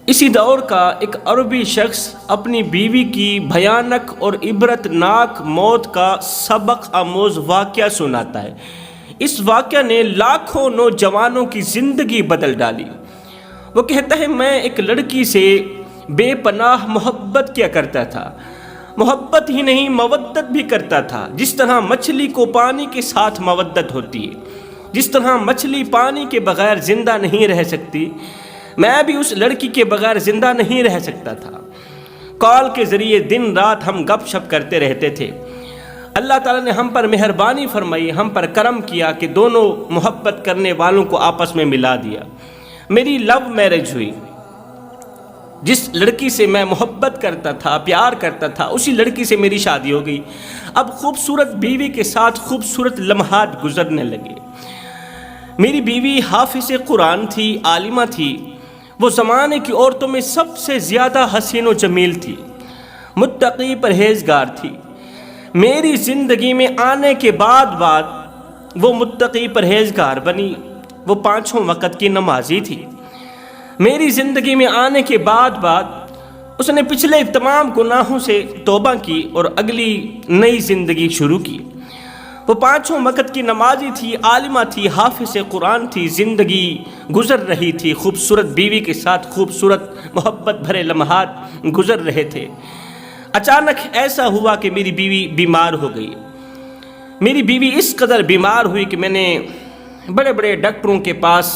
اسی دور کا ایک عربی شخص اپنی بیوی کی بھیانک اور عبرت ناک موت کا سبق آموز واقعہ سناتا ہے۔ اس واقعہ نے لاکھوں نوجوانوں کی زندگی بدل ڈالی۔ وہ کہتا ہے، میں ایک لڑکی سے بے پناہ محبت کیا کرتا تھا۔ محبت ہی نہیں، مودت بھی کرتا تھا۔ جس طرح مچھلی کو پانی کے ساتھ مودت ہوتی ہے، جس طرح مچھلی پانی کے بغیر زندہ نہیں رہ سکتی، میں بھی اس لڑکی کے بغیر زندہ نہیں رہ سکتا تھا۔ کال کے ذریعے دن رات ہم گپ شپ کرتے رہتے تھے۔ اللہ تعالیٰ نے ہم پر مہربانی فرمائی، ہم پر کرم کیا کہ دونوں محبت کرنے والوں کو آپس میں ملا دیا۔ میری لو میرج ہوئی۔ جس لڑکی سے میں محبت کرتا تھا، پیار کرتا تھا، اسی لڑکی سے میری شادی ہو گئی۔ اب خوبصورت بیوی کے ساتھ خوبصورت لمحات گزرنے لگے۔ میری بیوی حافظ قرآن تھی، عالمہ تھی۔ وہ زمانے کی عورتوں میں سب سے زیادہ حسین و جمیل تھی، متقی پرہیزگار تھی۔ میری زندگی میں آنے کے بعد وہ متقی پرہیزگار بنی۔ وہ 5 وقت کی نمازی تھی۔ میری زندگی میں آنے کے بعد اس نے پچھلے تمام گناہوں سے توبہ کی اور اگلی نئی زندگی شروع کی۔ وہ 5 وقت کی نمازی تھی، عالمہ تھی، حافظ قرآن تھی۔ زندگی گزر رہی تھی، خوبصورت بیوی کے ساتھ خوبصورت محبت بھرے لمحات گزر رہے تھے۔ اچانک ایسا ہوا کہ میری بیوی بیمار ہو گئی۔ میری بیوی اس قدر بیمار ہوئی کہ میں نے بڑے بڑے ڈاکٹروں کے پاس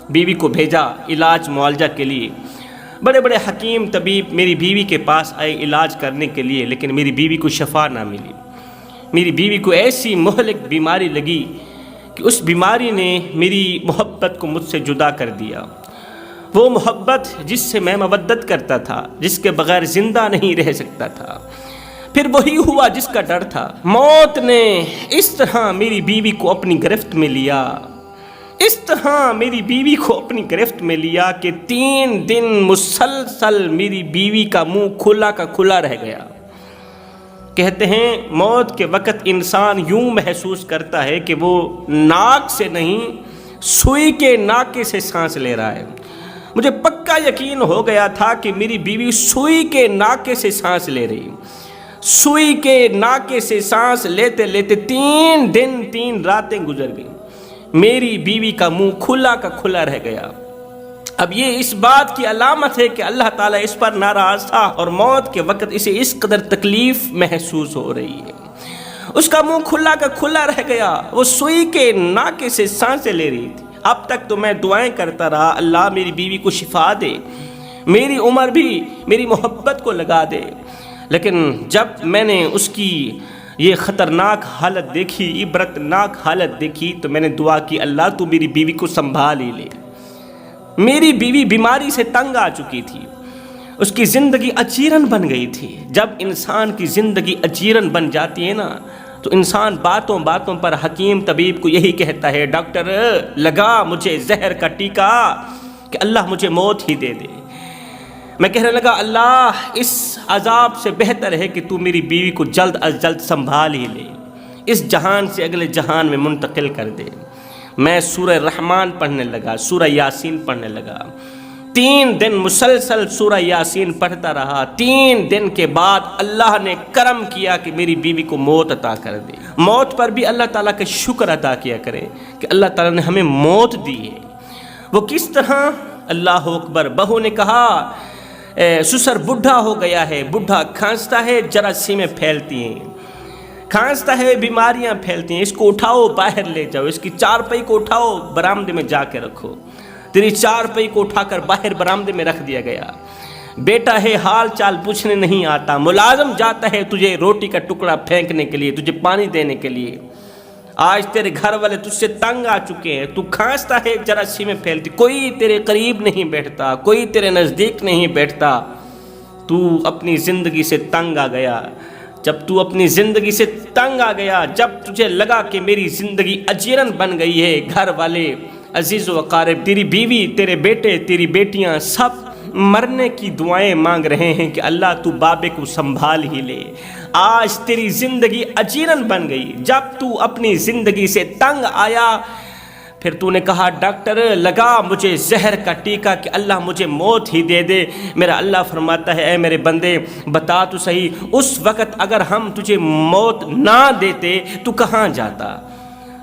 بیوی کو بھیجا علاج معالجہ کے لیے۔ بڑے بڑے حکیم طبیب میری بیوی کے پاس آئے علاج کرنے کے لیے، لیکن میری بیوی کو شفا نہ ملی۔ میری بیوی کو ایسی مہلک بیماری لگی کہ اس بیماری نے میری محبت کو مجھ سے جدا کر دیا۔ وہ محبت جس سے میں مودت کرتا تھا، جس کے بغیر زندہ نہیں رہ سکتا تھا، پھر وہی ہوا جس کا ڈر تھا۔ موت نے اس طرح میری بیوی کو اپنی گرفت میں لیا، اس طرح میری بیوی کو اپنی گرفت میں لیا کہ 3 دن مسلسل میری بیوی کا منہ کھلا کا کھلا رہ گیا۔ کہتے ہیں موت کے وقت انسان یوں محسوس کرتا ہے کہ وہ ناک سے نہیں، سوئی کے ناکے سے سانس لے رہا ہے۔ مجھے پکا یقین ہو گیا تھا کہ میری بیوی سوئی کے ناکے سے سانس لے رہی۔ سوئی کے ناکے سے سانس لیتے لیتے 3 دن 3 راتیں گزر گئیں۔ میری بیوی کا منہ کھلا کا کھلا رہ گیا۔ اب یہ اس بات کی علامت ہے کہ اللہ تعالیٰ اس پر ناراض تھا اور موت کے وقت اسے اس قدر تکلیف محسوس ہو رہی ہے۔ اس کا منہ کھلا کا کھلا رہ گیا، وہ سوئی کے ناکے سے سانسیں لے رہی تھی۔ اب تک تو میں دعائیں کرتا رہا، اللہ میری بیوی کو شفا دے، میری عمر بھی میری محبت کو لگا دے۔ لیکن جب میں نے اس کی یہ خطرناک حالت دیکھی، عبرتناک حالت دیکھی، تو میں نے دعا کی، اللہ تو میری بیوی کو سنبھال ہی لے۔ میری بیوی بیماری سے تنگ آ چکی تھی، اس کی زندگی اجیرن بن گئی تھی۔ جب انسان کی زندگی اجیرن بن جاتی ہے نا، تو انسان باتوں باتوں پر حکیم طبیب کو یہی کہتا ہے، ڈاکٹر لگا مجھے زہر کا ٹیکا کہ اللہ مجھے موت ہی دے دے۔ میں کہنے لگا، اللہ اس عذاب سے بہتر ہے کہ تو میری بیوی کو جلد از جلد سنبھال ہی لے، اس جہان سے اگلے جہان میں منتقل کر دے۔ میں سورہ رحمان پڑھنے لگا، سورہ یاسین پڑھنے لگا۔ 3 دن مسلسل سورہ یاسین پڑھتا رہا۔ 3 دن کے بعد اللہ نے کرم کیا کہ میری بیوی کو موت عطا کر دی۔ موت پر بھی اللہ تعالیٰ کا شکر ادا کیا کریں کہ اللہ تعالیٰ نے ہمیں موت دی ہے۔ وہ کس طرح؟ اللہ اکبر۔ بہو نے کہا، سسر بڈھا ہو گیا ہے، بڈھا کھانستا ہے، جراثیمیں پھیلتی ہیں، کھانستا ہے، بیماریاں پھیلتی ہیں، اس کو اٹھاؤ باہر لے جاؤ، اس کی چارپائی کو اٹھاؤ برآمدے میں جا کے رکھو۔ تیری چارپائی کو اٹھا کر باہر برآمدے میں رکھ دیا گیا۔ بیٹا ہے، حال چال پوچھنے نہیں آتا، ملازم جاتا ہے تجھے روٹی کا ٹکڑا پھینکنے کے لیے، تجھے پانی دینے کے لیے۔ آج تیرے گھر والے تجھ سے تنگ آ چکے ہیں، تو کھانستا ہے، جراثیمیں پھیلتی، کوئی تیرے قریب نہیں بیٹھتا، کوئی تیرے نزدیک نہیں بیٹھتا۔ تو اپنی زندگی سے تنگ آ گیا۔ جب تو اپنی زندگی سے تنگ آ گیا، جب تجھے لگا کہ میری زندگی اجیرن بن گئی ہے، گھر والے، عزیز و اقارب، تیری بیوی، تیرے بیٹے، تیری بیٹیاں سب مرنے کی دعائیں مانگ رہے ہیں کہ اللہ تو بابے کو سنبھال ہی لے۔ آج تیری زندگی اجیرن بن گئی۔ جب تو اپنی زندگی سے تنگ آیا پھر تو نے کہا ڈاکٹر لگا مجھے زہر کا ٹیکا کہ اللہ مجھے موت ہی دے دے۔ میرا اللہ فرماتا ہے اے میرے بندے بتا تو صحیح، اس وقت اگر ہم تجھے موت نہ دیتے تو کہاں جاتا؟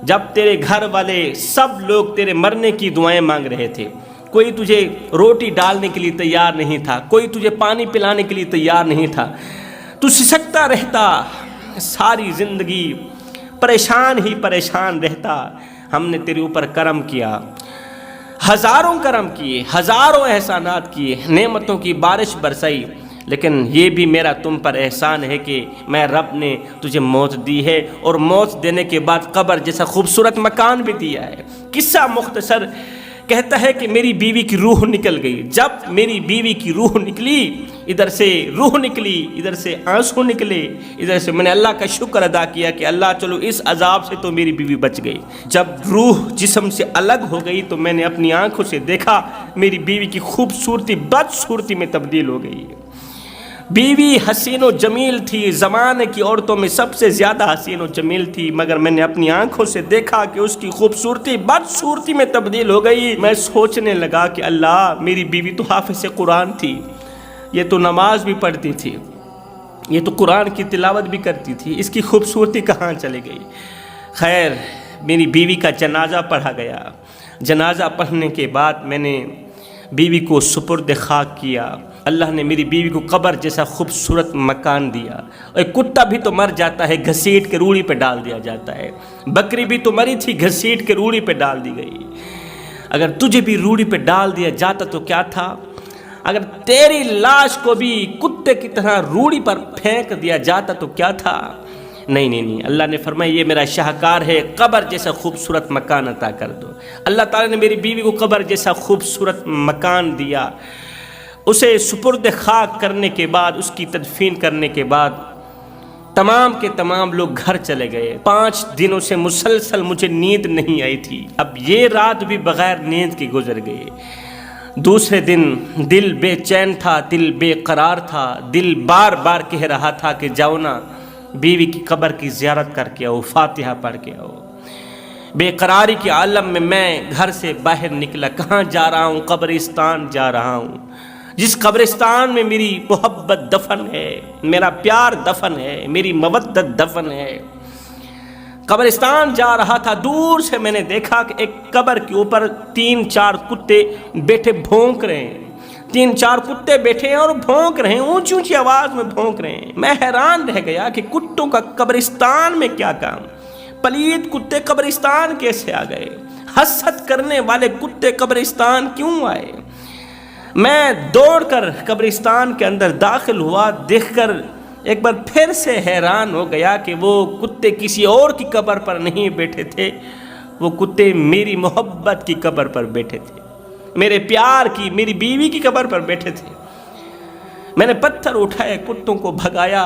جب تیرے گھر والے سب لوگ تیرے مرنے کی دعائیں مانگ رہے تھے، کوئی تجھے روٹی ڈالنے کے لیے تیار نہیں تھا، کوئی تجھے پانی پلانے کے لیے تیار نہیں تھا، تو سسکتا رہتا ساری زندگی، پریشان ہی پریشان رہتا۔ ہم نے تیرے اوپر کرم کیا، ہزاروں کرم کیے، ہزاروں احسانات کیے، نعمتوں کی بارش برسائی، لیکن یہ بھی میرا تم پر احسان ہے کہ میں رب نے تجھے موت دی ہے، اور موت دینے کے بعد قبر جیسا خوبصورت مکان بھی دیا ہے۔ قصہ مختصر کہتا ہے کہ میری بیوی کی روح نکل گئی۔ جب میری بیوی کی روح نکلی، ادھر سے روح نکلی، ادھر سے آنسو نکلے، ادھر سے میں نے اللہ کا شکر ادا کیا کہ اللہ چلو اس عذاب سے تو میری بیوی بچ گئی۔ جب روح جسم سے الگ ہو گئی تو میں نے اپنی آنکھوں سے دیکھا میری بیوی کی خوبصورتی بدصورتی میں تبدیل ہو گئی۔ بیوی حسین و جمیل تھی، زمانے کی عورتوں میں سب سے زیادہ حسین و جمیل تھی، مگر میں نے اپنی آنکھوں سے دیکھا کہ اس کی خوبصورتی بدصورتی میں تبدیل ہو گئی۔ میں سوچنے لگا کہ اللہ میری بیوی تو حافظ قرآن تھی، یہ تو نماز بھی پڑھتی تھی، یہ تو قرآن کی تلاوت بھی کرتی تھی، اس کی خوبصورتی کہاں چلی گئی؟ خیر میری بیوی کا جنازہ پڑھا گیا۔ جنازہ پڑھنے کے بعد میں نے بیوی کو سپرد خاک کیا۔ اللہ نے میری بیوی کو قبر جیسا خوبصورت مکان دیا۔ اور کتا بھی تو مر جاتا ہے، گھسیٹ کے روڑی پہ ڈال دیا جاتا ہے، بکری بھی تو مری تھی، گھسیٹ کے روڑی پہ ڈال دی گئی۔ اگر تجھے بھی روڑی پہ ڈال دیا جاتا تو کیا تھا؟ اگر تیری لاش کو بھی کتے کی طرح روڑی پر پھینک دیا جاتا تو کیا تھا؟ نہیں، اللہ نے فرمایا یہ میرا شاہکار ہے، قبر جیسا خوبصورت مکان عطا کر دو۔ اللہ تعالیٰ نے میری بیوی کو قبر جیسا خوبصورت مکان دیا۔ اسے سپرد خاک کرنے کے بعد، اس کی تدفین کرنے کے بعد تمام کے تمام لوگ گھر چلے گئے۔ 5 دنوں سے مسلسل مجھے نیند نہیں آئی تھی، اب یہ رات بھی بغیر نیند کے گزر گئی۔ دوسرے دن دل بے چین تھا، دل بے قرار تھا، دل بار بار کہہ رہا تھا کہ جاؤ نا بیوی کی قبر کی زیارت کر کے آؤ، فاتحہ پڑھ کے آؤ۔ بے قراری کے عالم میں گھر سے باہر نکلا۔ کہاں جا رہا ہوں؟ قبرستان جا رہا ہوں، جس قبرستان میں میری محبت دفن ہے، میرا پیار دفن ہے، میری مودت دفن ہے۔ قبرستان جا رہا تھا، دور سے میں نے دیکھا کہ ایک قبر کے اوپر 3-4 کتے بیٹھے بھونک رہے ہیں۔ 3-4 کتے بیٹھے ہیں اور بھونک رہے ہیں، اونچی اونچی آواز میں بھونک رہے ہیں۔ میں حیران رہ گیا کہ کتوں کا قبرستان میں کیا کام؟ پلید کتے قبرستان کیسے آ گئے؟ حسد کرنے والے کتے قبرستان کیوں آئے؟ میں دوڑ کر قبرستان کے اندر داخل ہوا، دیکھ کر ایک بار پھر سے حیران ہو گیا کہ وہ کتے کسی اور کی قبر پر نہیں بیٹھے تھے، وہ کتے میری محبت کی قبر پر بیٹھے تھے، میرے پیار کی، میری بیوی کی قبر پر بیٹھے تھے۔ میں نے پتھر اٹھائے، کتوں کو بھگایا،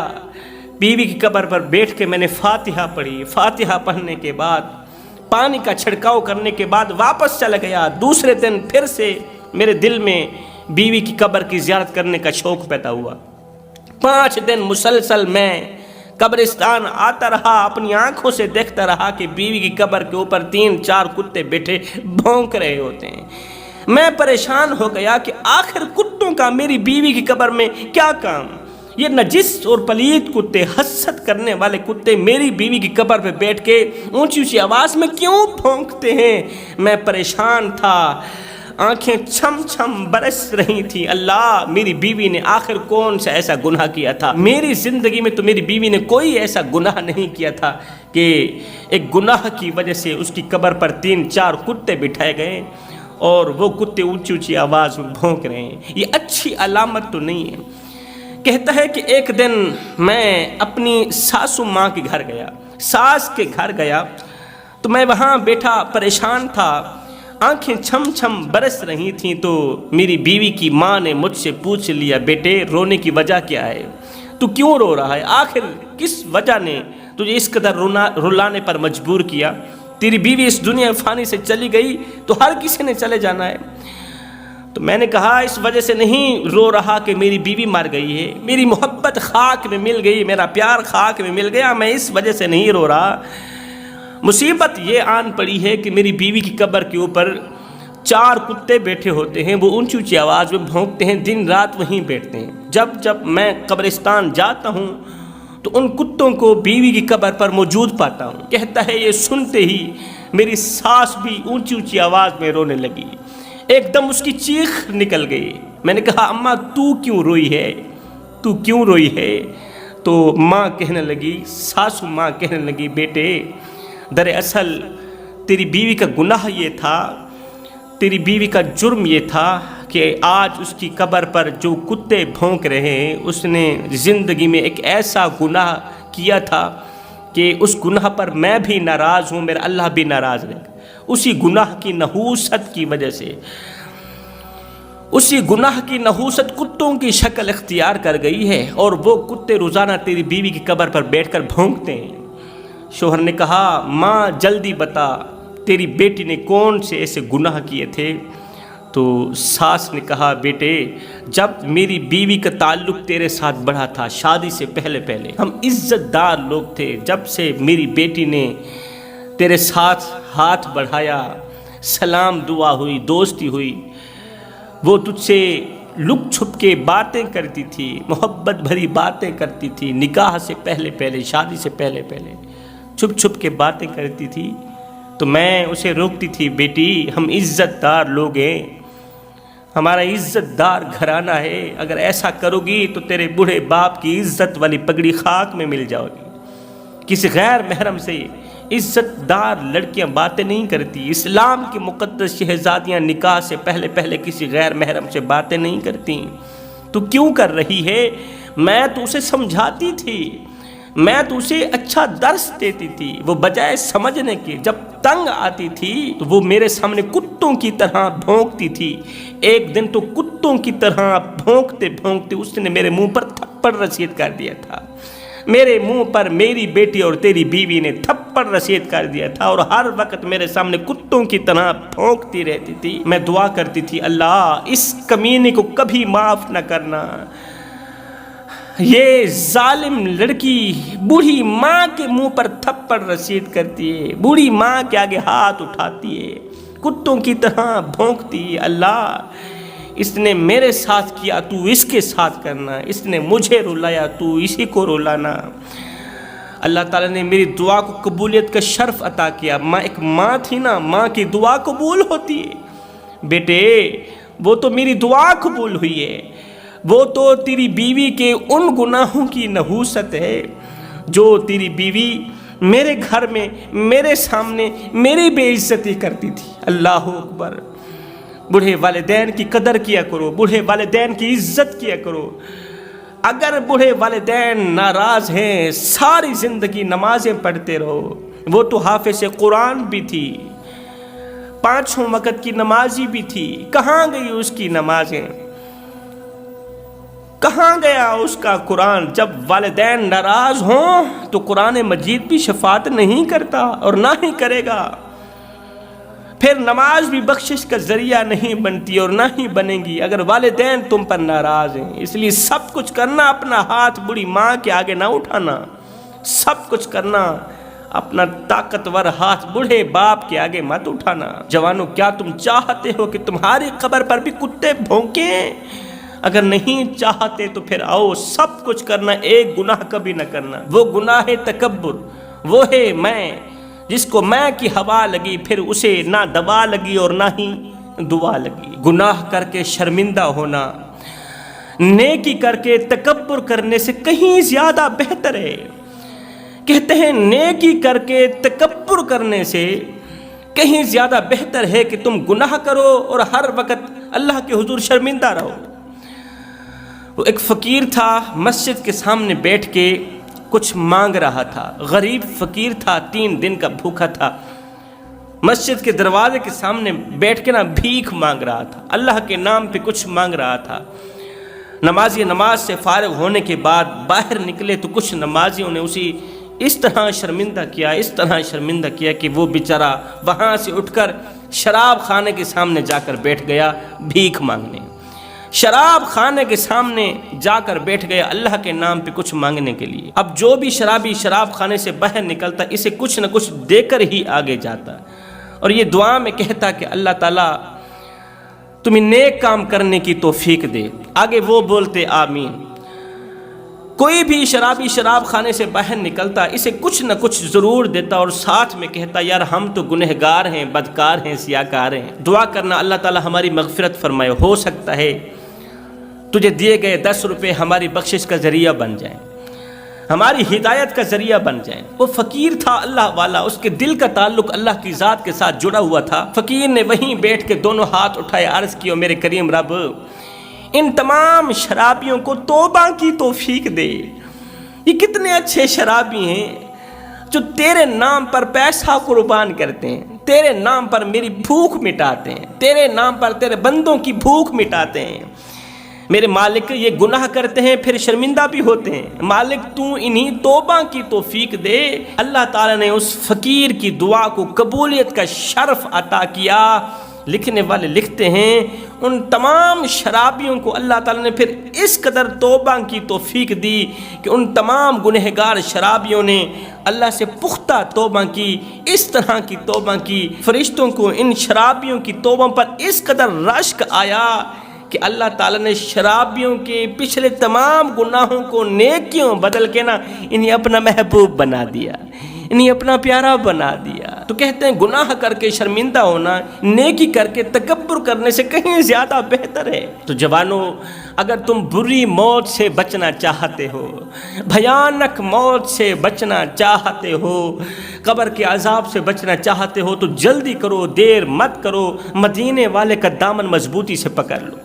بیوی کی قبر پر بیٹھ کے میں نے فاتحہ پڑھی۔ فاتحہ پڑھنے کے بعد پانی کا چھڑکاؤ کرنے کے بعد واپس چلا گیا۔ دوسرے دن پھر سے میرے دل میں بیوی کی قبر کی زیارت کرنے کا شوق پیدا ہوا۔ 5 دن مسلسل میں قبرستان آتا رہا، اپنی آنکھوں سے دیکھتا رہا کہ بیوی کی قبر کے اوپر 3-4 کتے بیٹھے بھونک رہے ہوتے ہیں۔ میں پریشان ہو گیا کہ آخر کتوں کا میری بیوی کی قبر میں کیا کام؟ یہ نجس اور پلید کتے، حسد کرنے والے کتے میری بیوی کی قبر پہ بیٹھ کے اونچی اونچی آواز میں کیوں بھونکتے ہیں؟ میں پریشان تھا، آنکھیں چھم چھم برس رہی تھی۔ اللہ میری بیوی نے آخر کون سا ایسا گناہ کیا تھا؟ میری زندگی میں تو میری بیوی نے کوئی ایسا گناہ نہیں کیا تھا کہ ایک گناہ کی وجہ سے اس کی قبر پر 3-4 کتے بٹھائے گئے اور وہ کتے اونچی اونچی آواز میں بھونک رہے ہیں۔ یہ اچھی علامت تو نہیں ہے۔ کہتا ہے کہ ایک دن میں اپنی ساسو ماں کے گھر گیا، ساس کے گھر گیا تو میں وہاں بیٹھا پریشان تھا، آنکھیں چھم چھم برس رہی تھیں، تو میری بیوی کی ماں نے مجھ سے پوچھ لیا، بیٹے رونے کی وجہ کیا ہے؟ تو کیوں رو رہا ہے؟ آخر کس وجہ نے تجھے اس قدر رلانے پر مجبور کیا؟ تیری بیوی اس دنیا فانی سے چلی گئی تو ہر کسی نے چلے جانا ہے۔ تو میں نے کہا اس وجہ سے نہیں رو رہا کہ میری بیوی مر گئی ہے، میری محبت خاک میں مل گئی، میرا پیار خاک میں مل گیا، میں اس وجہ سے نہیں رو رہا۔ مصیبت یہ آن پڑی ہے کہ میری بیوی کی قبر کے اوپر 4 کتے بیٹھے ہوتے ہیں، وہ اونچی اونچی آواز میں بھونکتے ہیں، دن رات وہیں بیٹھتے ہیں۔ جب میں قبرستان جاتا ہوں تو ان کتوں کو بیوی کی قبر پر موجود پاتا ہوں۔ کہتا ہے یہ سنتے ہی میری ساس بھی اونچی اونچی آواز میں رونے لگی، ایک دم اس کی چیخ نکل گئی۔ میں نے کہا اماں تو کیوں روئی ہے، تو کیوں روئی ہے؟ تو ماں کہنے لگی، ساسو ماں کہنے لگی، بیٹے دراصل تیری بیوی کا گناہ یہ تھا، تیری بیوی کا جرم یہ تھا کہ آج اس کی قبر پر جو کتے بھونک رہے ہیں، اس نے زندگی میں ایک ایسا گناہ کیا تھا کہ اس گناہ پر میں بھی ناراض ہوں، میرا اللہ بھی ناراض ہے۔ اسی گناہ کی نحوست کی وجہ سے، اسی گناہ کی نحوست کتوں کی شکل اختیار کر گئی ہے، اور وہ کتے روزانہ تیری بیوی کی قبر پر بیٹھ کر بھونکتے ہیں۔ شوہر نے کہا ماں جلدی بتا تیری بیٹی نے کون سے ایسے گناہ کیے تھے؟ تو ساس نے کہا بیٹے جب میری بیوی کا تعلق تیرے ساتھ بڑھا تھا، شادی سے پہلے ہم عزت دار لوگ تھے، جب سے میری بیٹی نے تیرے ساتھ ہاتھ بڑھایا، سلام دعا ہوئی، دوستی ہوئی، وہ تجھ سے لک چھپ کے باتیں کرتی تھی، محبت بھری باتیں کرتی تھی، نکاح سے پہلے شادی سے پہلے چھپ چھپ کے باتیں کرتی تھی، تو میں اسے روکتی تھی، بیٹی ہم عزت دار لوگ ہیں، ہمارا عزت دار گھرانہ ہے، اگر ایسا کرو گی تو تیرے بوڑھے باپ کی عزت والی پگڑی خاک میں مل جاؤ گی۔ کسی غیر محرم سے عزت دار لڑکیاں باتیں نہیں کرتی، اسلام کی مقدس شہزادیاں نکاح سے پہلے کسی غیر محرم سے باتیں نہیں کرتی۔ تو کیوں کر رہی ہے؟ میں تو اسے سمجھاتی تھی، میں تو اسے اچھا درس دیتی تھی، وہ بجائے سمجھنے کے جب تنگ آتی تھی تو وہ میرے سامنے کتوں کی طرح بھونکتی تھی۔ ایک دن تو کتوں کی طرح بھونکتے اس نے میرے منہ پر تھپڑ رسید کر دیا تھا، میرے منہ پر میری بیٹی اور تیری بیوی نے تھپڑ رسید کر دیا تھا، اور ہر وقت میرے سامنے کتوں کی طرح بھونکتی رہتی تھی۔ میں دعا کرتی تھی اللہ اس کمینے کو کبھی معاف نہ کرنا، یہ ظالم لڑکی بوڑھی ماں کے منہ پر تھپڑ رسید کرتی ہے، بوڑھی ماں کے آگے ہاتھ اٹھاتی ہے، کتوں کی طرح بھونکتی ہے۔ اللہ اس نے میرے ساتھ کیا تو اس کے ساتھ کرنا، اس نے مجھے رلایا تو اسی کو رلانا۔ اللہ تعالیٰ نے میری دعا کو قبولیت کا شرف عطا کیا۔ ایک ماں تھی نا، ماں کی دعا قبول ہوتی ہے۔ بیٹے وہ تو میری دعا قبول ہوئی ہے، وہ تو تیری بیوی کے ان گناہوں کی نحوست ہے جو تیری بیوی میرے گھر میں میرے سامنے میری بے عزتی کرتی تھی۔ اللہ اکبر۔ بوڑھے والدین کی قدر کیا کرو، بوڑھے والدین کی عزت کیا کرو۔ اگر بوڑھے والدین ناراض ہیں ساری زندگی نمازیں پڑھتے رہو۔ وہ تو حافظ قرآن بھی تھی، 5 وقت کی نمازی بھی تھی، کہاں گئی اس کی نمازیں، کہاں گیا اس کا قرآن؟ جب والدین ناراض ہوں تو قرآن مجید بھی شفاعت نہیں کرتا اور نہ ہی کرے گا، پھر نماز بھی بخشش کا ذریعہ نہیں بنتی اور نہ ہی بنے گی اگر والدین تم پر ناراض ہیں۔ اس لیے سب کچھ کرنا، اپنا ہاتھ بوڑھی ماں کے آگے نہ اٹھانا، سب کچھ کرنا، اپنا طاقتور ہاتھ بوڑھے باپ کے آگے مت اٹھانا۔ جوانوں کیا تم چاہتے ہو کہ تمہاری قبر پر بھی کتے بھونکیں؟ اگر نہیں چاہتے تو پھر آؤ سب کچھ کرنا، ایک گناہ کبھی نہ کرنا۔ وہ گناہ تکبر، وہ ہے میں، جس کو میں کی ہوا لگی پھر اسے نہ دوا لگی اور نہ ہی دعا لگی۔ گناہ کر کے شرمندہ ہونا نیکی کر کے تکبر کرنے سے کہیں زیادہ بہتر ہے۔ کہتے ہیں نیکی کر کے تکبر کرنے سے کہیں زیادہ بہتر ہے کہ تم گناہ کرو اور ہر وقت اللہ کے حضور شرمندہ رہو۔ وہ ایک فقیر تھا، مسجد کے سامنے بیٹھ کے کچھ مانگ رہا تھا، غریب فقیر تھا، 3 دن کا بھوکا تھا، مسجد کے دروازے کے سامنے بیٹھ کے بھیک مانگ رہا تھا، اللہ کے نام پہ کچھ مانگ رہا تھا۔ نمازی نماز سے فارغ ہونے کے بعد باہر نکلے تو کچھ نمازیوں نے اسی اس طرح شرمندہ کیا کہ وہ بیچارہ وہاں سے اٹھ کر شراب خانے کے سامنے جا کر بیٹھ گیا بھیک مانگنے۔ شراب خانے کے سامنے جا کر بیٹھ گیا اللہ کے نام پہ کچھ مانگنے کے لیے۔ اب جو بھی شرابی شراب خانے سے باہر نکلتا اسے کچھ نہ کچھ دے کر ہی آگے جاتا، اور یہ دعا میں کہتا کہ اللہ تعالیٰ تمہیں نیک کام کرنے کی توفیق دے۔ آگے وہ بولتے آمین۔ کوئی بھی شرابی شراب خانے سے باہر نکلتا اسے کچھ نہ کچھ ضرور دیتا، اور ساتھ میں کہتا یار ہم تو گنہگار ہیں، بدکار ہیں، سیاکار ہیں، دعا کرنا اللہ تعالیٰ ہماری مغفرت فرمائے، ہو سکتا ہے تجھے دیے گئے 10 روپے ہماری بخشش کا ذریعہ بن جائیں، ہماری ہدایت کا ذریعہ بن جائیں۔ وہ فقیر تھا اللہ والا، اس کے دل کا تعلق اللہ کی ذات کے ساتھ جڑا ہوا تھا۔ فقیر نے وہیں بیٹھ کے دونوں ہاتھ اٹھائے، عرض کیا میرے کریم رب ان تمام شرابیوں کو توبہ کی توفیق دے۔ یہ کتنے اچھے شرابی ہیں جو تیرے نام پر پیسہ قربان کرتے ہیں، تیرے نام پر میری بھوک مٹاتے ہیں، تیرے نام پر تیرے بندوں کی بھوک مٹاتے ہیں۔ میرے مالک یہ گناہ کرتے ہیں پھر شرمندہ بھی ہوتے ہیں، مالک تو انہی توبہ کی توفیق دے۔ اللہ تعالیٰ نے اس فقیر کی دعا کو قبولیت کا شرف عطا کیا۔ لکھنے والے لکھتے ہیں ان تمام شرابیوں کو اللہ تعالیٰ نے پھر اس قدر توبہ کی توفیق دی کہ ان تمام گنہگار شرابیوں نے اللہ سے پختہ توبہ کی، اس طرح کی توبہ کی، فرشتوں کو ان شرابیوں کی توبہ پر اس قدر رشک آیا کہ اللہ تعالیٰ نے شرابیوں کے پچھلے تمام گناہوں کو نیکیوں بدل کے انہیں اپنا محبوب بنا دیا، انہیں اپنا پیارا بنا دیا۔ تو کہتے ہیں گناہ کر کے شرمندہ ہونا نیکی کر کے تکبر کرنے سے کہیں زیادہ بہتر ہے۔ تو جوانوں، اگر تم بری موت سے بچنا چاہتے ہو، بھیانک موت سے بچنا چاہتے ہو، قبر کے عذاب سے بچنا چاہتے ہو تو جلدی کرو، دیر مت کرو، مدینے والے کا دامن مضبوطی سے پکڑ لو۔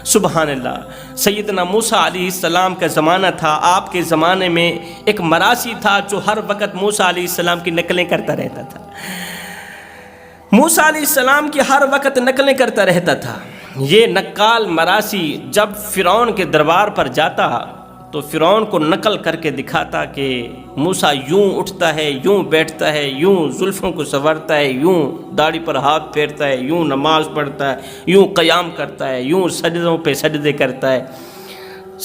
سبحان اللہ۔ سیدنا موسیٰ علیہ السلام کا زمانہ تھا، آپ کے زمانے میں ایک مراسی تھا جو ہر وقت موسیٰ علیہ السلام کی نقلیں کرتا رہتا تھا، موسیٰ علیہ السلام کی ہر وقت نقلیں کرتا رہتا تھا۔ یہ نقال مراسی جب فرعون کے دربار پر جاتا تو فرعون کو نقل کر کے دکھاتا کہ موسیٰ یوں اٹھتا ہے، یوں بیٹھتا ہے، یوں زلفوں کو سنورتا ہے، یوں داڑھی پر ہاتھ پھیرتا ہے، یوں نماز پڑھتا ہے، یوں قیام کرتا ہے، یوں سجدوں پہ سجدے کرتا ہے،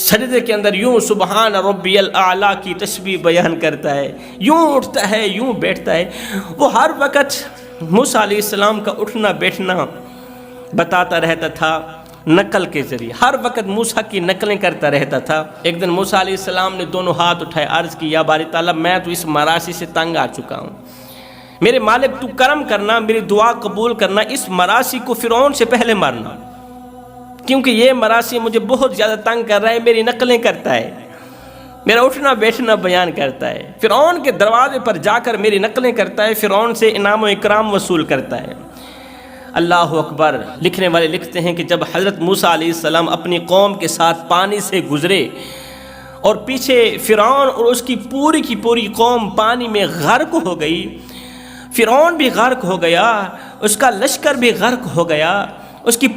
سجدے کے اندر یوں سبحان ربی الاعلیٰ کی تسبیح بیان کرتا ہے، یوں اٹھتا ہے، یوں بیٹھتا ہے۔ وہ ہر وقت موسیٰ علیہ السلام کا اٹھنا بیٹھنا بتاتا رہتا تھا نقل کے ذریعے، ہر وقت موسیٰ کی نقلیں کرتا رہتا تھا۔ ایک دن موسیٰ علیہ السلام نے دونوں ہاتھ اٹھائے، عرض کی یا باری تعالیٰ میں تو اس مراسی سے تنگ آ چکا ہوں، میرے مالک تو کرم کرنا، میری دعا قبول کرنا، اس مراسی کو فرعون سے پہلے مارنا، کیونکہ یہ مراسی مجھے بہت زیادہ تنگ کر رہا ہے، میری نقلیں کرتا ہے، میرا اٹھنا بیٹھنا بیان کرتا ہے، فرعون کے دروازے پر جا کر میری نقلیں کرتا ہے، فرعون سے انعام و اکرام وصول کرتا ہے۔ اللہ اکبر۔ لکھنے والے لکھتے ہیں کہ جب حضرت موسیٰ علیہ السلام اپنی قوم کے ساتھ پانی سے گزرے اور پیچھے فرعون اور اس کی پوری قوم پانی میں غرق ہو گئی، فرعون بھی غرق ہو گیا، اس کا لشکر بھی غرق ہو گیا، اس کی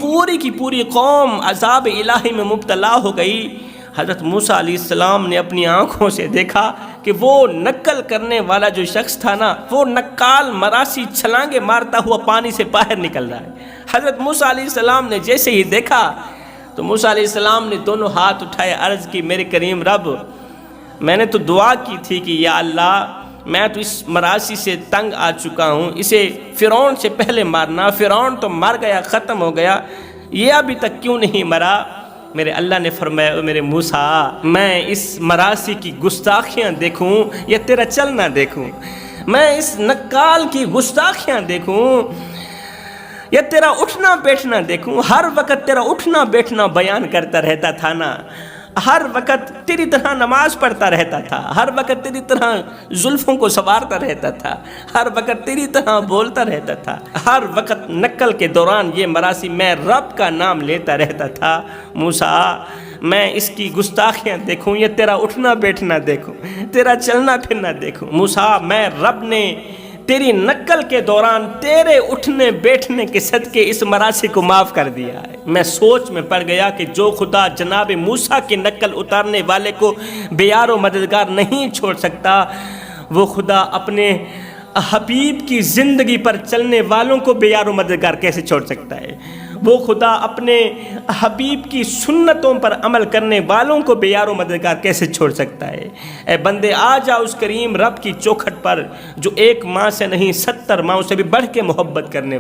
پوری قوم عذاب الہی میں مبتلا ہو گئی، حضرت موسیٰ علیہ السلام نے اپنی آنکھوں سے دیکھا کہ وہ نقل کرنے والا جو شخص تھا وہ نقال مراسی چھلانگے مارتا ہوا پانی سے باہر نکل رہا ہے۔ حضرت موسیٰ علیہ السلام نے جیسے ہی دیکھا تو موسیٰ علیہ السلام نے دونوں ہاتھ اٹھائے، عرض کی میرے کریم رب میں نے تو دعا کی تھی کہ یا اللہ میں تو اس مراسی سے تنگ آ چکا ہوں، اسے فرعون سے پہلے مارنا، فرعون تو مر گیا، ختم ہو گیا، یہ ابھی تک کیوں نہیں مرا؟ میرے اللہ نے فرمایا میرے موسیٰ میں اس مراسی کی گستاخیاں دیکھوں یا تیرا چلنا دیکھوں، میں اس نقال کی گستاخیاں دیکھوں یا تیرا اٹھنا بیٹھنا دیکھوں؟ ہر وقت تیرا اٹھنا بیٹھنا بیان کرتا رہتا تھا نا، ہر وقت تیری طرح نماز پڑھتا رہتا تھا، ہر وقت تیری طرح زلفوں کو سنوارتا رہتا تھا، ہر وقت تیری طرح بولتا رہتا تھا، ہر وقت نقل کے دوران یہ مراسی میں رب کا نام لیتا رہتا تھا۔ موسیٰ میں اس کی گستاخیاں دیکھوں یا تیرا اٹھنا بیٹھنا دیکھوں، تیرا چلنا پھرنا دیکھوں؟ موسیٰ میں رب نے تیری نقل کے دوران تیرے اٹھنے بیٹھنے کے صدقے اس مراسی کو معاف کر دیا ہے۔ میں سوچ میں پڑ گیا کہ جو خدا جناب موسیٰ کی نقل اتارنے والے کو بے یار و مددگار نہیں چھوڑ سکتا، وہ خدا اپنے حبیب کی زندگی پر چلنے والوں کو بے یار و مددگار کیسے چھوڑ سکتا ہے؟ وہ خدا اپنے حبیب کی سنتوں پر عمل کرنے والوں کو بے یار و مددگار کیسے چھوڑ سکتا ہے؟ اے بندے آ جا اس کریم رب کی چوکھٹ پر جو ایک ماں سے نہیں 70 ماؤں سے بھی بڑھ کے محبت کرنے